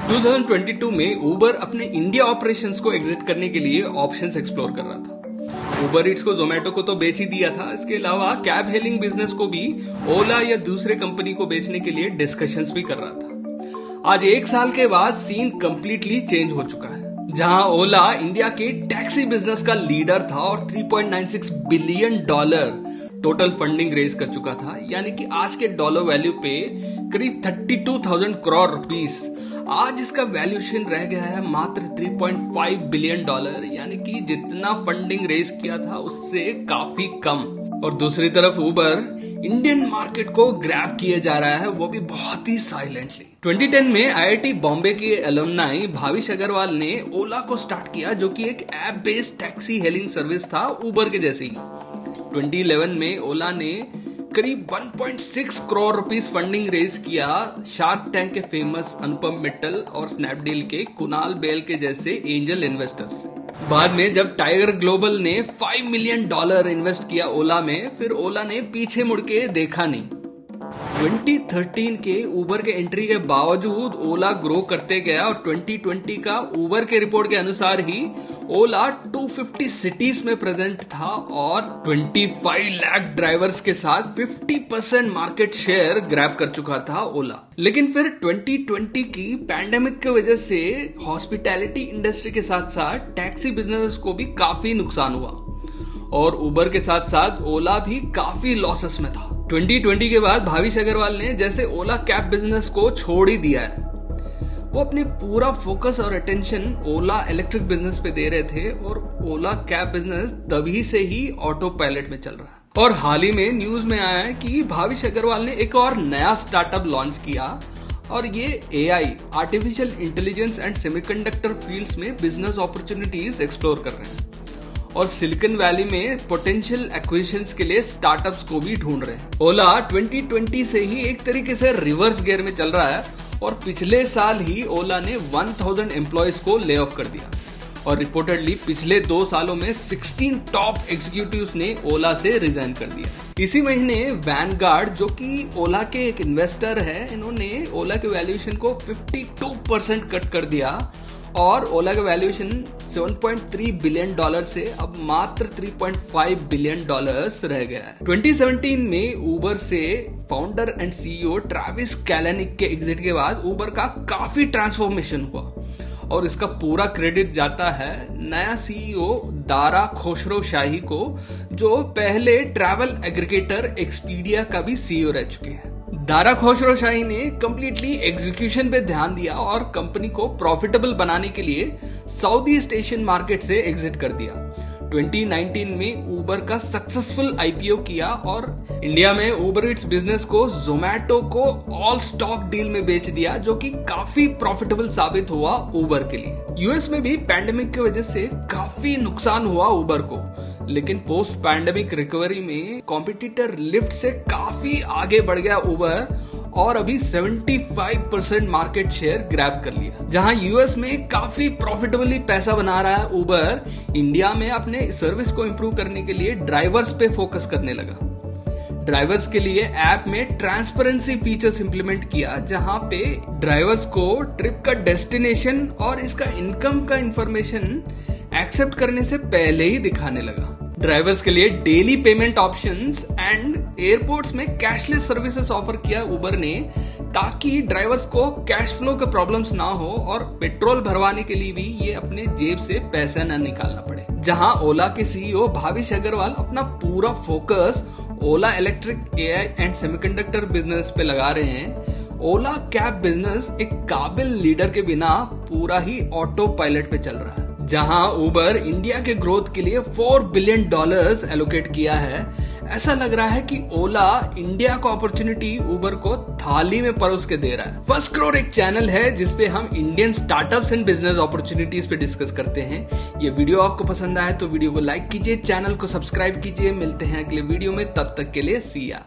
2022 में उबर अपने India operations को एग्जिट करने के लिए ऑप्शंस एक्सप्लोर कर रहा था। उबर इट्स को जोमेटो को तो बेच ही दिया था। इसके अलावा कैब हेलिंग बिजनेस को भी ओला या दूसरे कंपनी को बेचने के लिए डिस्कशंस भी कर रहा था। आज 1 साल के बाद सीन कंप्लीटली चेंज हो चुका है, जहां ओला इंडिया के टैक्सी बिजनेस का लीडर था और $3.96 बिलियन टोटल फंडिंग रेज कर चुका था, यानी कि आज के डॉलर वैल्यू पे करीब 32,000 करोड़ रुपीस। आज इसका वैल्यूएशन रह गया है मात्र $3.5 बिलियन, यानी कि जितना फंडिंग रेज किया था उससे काफी कम। और दूसरी तरफ उबर इंडियन मार्केट को ग्रैब किए जा रहा है, वो भी बहुत ही साइलेंटली। 2010 में IIT बॉम्बे के एलुमनाई भाविश अग्रवाल ने ओला को स्टार्ट किया, जो कि एक app based taxi hailing service था उबर के जैसे ही। 2011 में ओला ने करीब 1.6 करोड़ रुपीस फंडिंग रेज किया शार्क टैंक के फेमस अनुपम मित्तल और स्नैपडील के कुणाल बेल के जैसे एंजल इन्वेस्टर्स से। बाद में जब टाइगर ग्लोबल ने $5 मिलियन इन्वेस्ट किया ओला में, फिर ओला ने पीछे मुड़ के देखा नहीं। 2013 के उबर के एंट्री के बावजूद ओला ग्रो करते गया और 2020 का उबर के रिपोर्ट के अनुसार ही ओला 250 सिटीज में प्रेजेंट था और 25 लाख ड्राइवर्स के साथ 50% मार्केट शेयर ग्रैब कर चुका था ओला। लेकिन फिर 2020 की पैंडेमिक की वजह से हॉस्पिटैलिटी इंडस्ट्री के साथ साथ टैक्सी बिजनेस को भी काफी नुकसान हुआ और उबर के साथ साथ ओला भी काफी लॉसेस में था। 2020 के बाद भाविश अग्रवाल ने जैसे ओला कैब बिजनेस को छोड़ ही दिया है। वो अपने पूरा फोकस और अटेंशन ओला इलेक्ट्रिक बिजनेस पे दे रहे थे और ओला कैब बिजनेस तभी से ही ऑटो पायलट में चल रहा है। और हाल ही में न्यूज में आया है कि भाविश अग्रवाल ने एक और नया स्टार्टअप लॉन्च किया और ये AI artificial intelligence and semiconductor fields में बिजनेस अपॉर्चुनिटीज एक्सप्लोर कर रहे हैं और सिलिकॉन वैली में पोटेंशियल एक्विजिशंस के लिए स्टार्टअप्स को भी ढूंढ रहे हैं। ओला 2020 से ही एक तरीके से रिवर्स गियर में चल रहा है और पिछले साल ही ओला ने 1000 एम्प्लॉयज को ले ऑफ कर दिया और रिपोर्टेडली पिछले 2 सालों में 16 टॉप एग्जीक्यूटिव्स ने ओला से रिजाइन कर दिया। इसी महीने वैनगार्ड, जो कि ओला के एक इन्वेस्टर है, इन्होंने ओला के वैल्यूएशन को 52% कट कर दिया और ओला का वैल्यूएशन $7.3 बिलियन से अब मात्र $3.5 बिलियन रह गया है। 2017 में उबर से फाउंडर एंड CEO ट्रैविस कैलेनिक के एग्जिट के बाद उबर का काफी ट्रांसफॉर्मेशन हुआ और इसका पूरा क्रेडिट जाता है नया CEO दारा खोसरौशाही को, जो पहले ट्रैवल एग्रीगेटर एक्सपीडिया का भी CEO रह चुके हैं। दारा खोसरौशाही ने कंप्लीटली एग्जीक्यूशन पे ध्यान दिया और कंपनी को प्रॉफिटेबल बनाने के लिए साउथ ईस्ट एशियन मार्केट से एग्जिट कर दिया। 2019 में उबर का सक्सेसफुल IPO किया और इंडिया में उबर इट्स बिजनेस को जोमेटो को ऑल स्टॉक डील में बेच दिया, जो कि काफी प्रॉफिटेबल साबित हुआ उबर के लिए। US में भी पैंडेमिक की वजह से काफी नुकसान हुआ उबर को, लेकिन पोस्ट पैंडेमिक रिकवरी में कॉम्पिटिटर लिफ्ट से काफी आगे बढ़ गया उबर और अभी 75% मार्केट शेयर ग्रैब कर लिया। जहां US में काफी प्रॉफिटेबली पैसा बना रहा है उबर, इंडिया में अपने सर्विस को इंप्रूव करने के लिए ड्राइवर्स पे फोकस करने लगा। ड्राइवर्स के लिए ऐप में ट्रांसपेरेंसी फीचर्स इंप्लीमेंट किया, जहां पे ड्राइवर्स को ट्रिप का डेस्टिनेशन और इसका इनकम का इंफॉर्मेशन एक्सेप्ट करने से पहले ही दिखाने लगा। ड्राइवर्स के लिए daily payment options and airports में कैशलेस सर्विसेज ऑफर किया उबर ने, ताकि ड्राइवर्स को कैश फ्लो के प्रॉब्लम्स ना हो और पेट्रोल भरवाने के लिए भी ये अपने जेब से पैसा न निकालना पड़े। जहां ओला के CEO भाविश अग्रवाल अपना पूरा focus Ola electric AI and semiconductor business पे लगा रहे हैं, ओला कैब बिजनेस एक काबिल लीडर के बिना पूरा ही ऑटो पायलट पे चल रहा है। जहां उबर इंडिया के ग्रोथ के लिए $4 बिलियन एलोकेट किया है, ऐसा लग रहा है कि ओला इंडिया को अपॉर्चुनिटी उबर को थाली में परोस के दे रहा है। फर्स्ट करोड़ एक चैनल है जिसपे हम Indian startups and business opportunities पे डिस्कस करते हैं। ये वीडियो आपको पसंद आया तो वीडियो को लाइक कीजिए, चैनल को सब्सक्राइब कीजिए। मिलते हैं अगले वीडियो में, तब तक के लिए सी या।